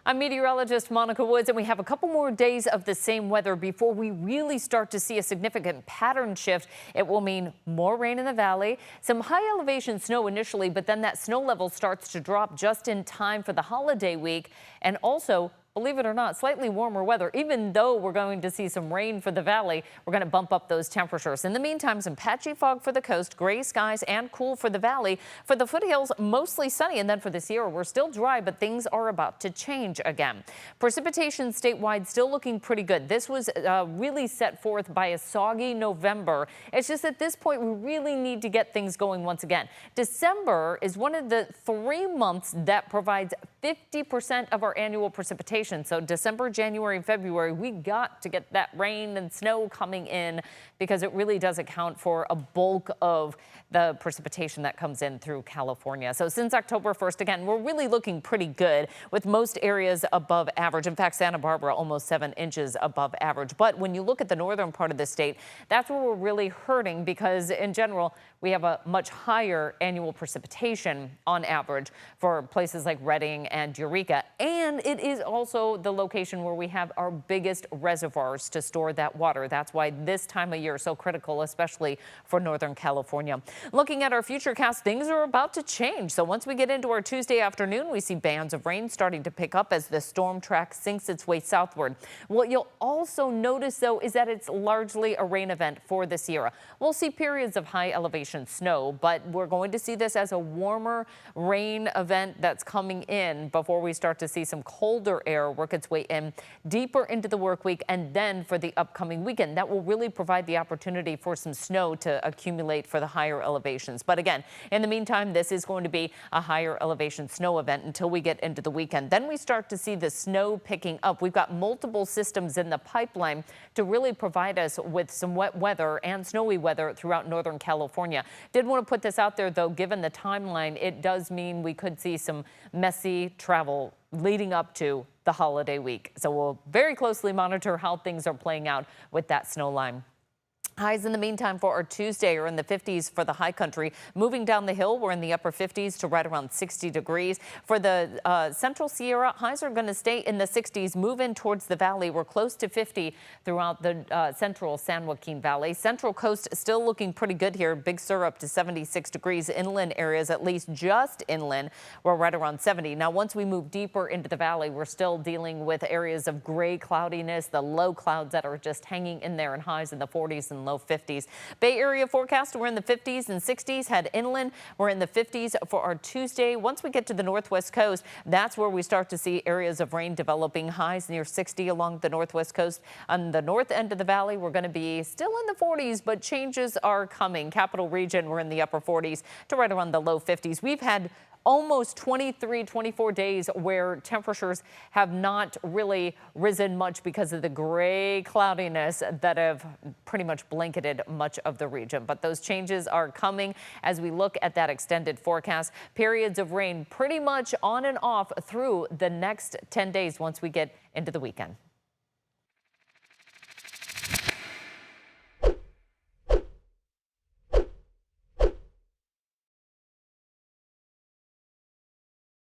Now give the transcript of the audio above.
I'm meteorologist Monica Woods, and we have a couple more days of the same weather before we really start to see a significant pattern shift. It will mean more rain in the valley, some high elevation snow initially, but then that snow level starts to drop just in time for the holiday week, and also, believe it or not, slightly warmer weather. Even though we're going to see some rain for the valley, we're going to bump up those temperatures. In the meantime, some patchy fog for the coast, gray skies and cool for the valley. For the foothills, mostly sunny. And then for the Sierra, we're still dry, but things are about to change again. Precipitation statewide still looking pretty good. This was really set forth by a soggy November. It's just at this point, we really need to get things going once again. December is one of the 3 months that provides 50% of our annual precipitation. So December, January, and February, we got to get that rain and snow coming in because it really does account for a bulk of the precipitation that comes in through California. So since October 1st, again, we're really looking pretty good with most areas above average. In fact, Santa Barbara almost 7 inches above average. But when you look at the northern part of the state, that's where we're really hurting because in general, we have a much higher annual precipitation on average for places like Redding and Eureka. And it is also the location where we have our biggest reservoirs to store that water. That's why this time of year is so critical, especially for Northern California. Looking at our futurecast, things are about to change. So once we get into our Tuesday afternoon, we see bands of rain starting to pick up as the storm track sinks its way southward. What you'll also notice, though, is that it's largely a rain event for the Sierra. We'll see periods of high elevation snow, but we're going to see this as a warmer rain event that's coming in before we start to see some colder air work its way in deeper into the work week and then for the upcoming weekend. That will really provide the opportunity for some snow to accumulate for the higher elevations. But again, in the meantime, this is going to be a higher elevation snow event until we get into the weekend. Then we start to see the snow picking up. We've got multiple systems in the pipeline to really provide us with some wet weather and snowy weather throughout Northern California. Did want to put this out there, though, given the timeline, it does mean we could see some messy travel leading up to the holiday week. So we'll very closely monitor how things are playing out with that snow line. Highs in the meantime for our Tuesday are in the 50s for the high country. Moving down the hill, we're in the upper 50s to right around 60 degrees. For the central Sierra, highs are going to stay in the 60s, move in towards the valley. We're close to 50 throughout the central San Joaquin Valley. Central coast still looking pretty good here. Big Sur up to 76 degrees. Inland areas, at least just inland, we're right around 70. Now, once we move deeper into the valley, we're still dealing with areas of gray cloudiness, the low clouds that are just hanging in there, and highs in the 40s and low 50s. Bay Area forecast, we're in the 50s and 60s. Head inland, we're in the 50s for our Tuesday. Once we get to the northwest coast, that's where we start to see areas of rain developing. Highs near 60 along the northwest coast. On the north end of the valley, we're going to be still in the 40s, but changes are coming. Capital region, we're in the upper 40s to right around the low 50s. We've had almost 23, 24 days where temperatures have not really risen much because of the gray cloudiness that have pretty much blanketed much of the region. But those changes are coming as we look at that extended forecast. Periods of rain pretty much on and off through the next 10 days once we get into the weekend.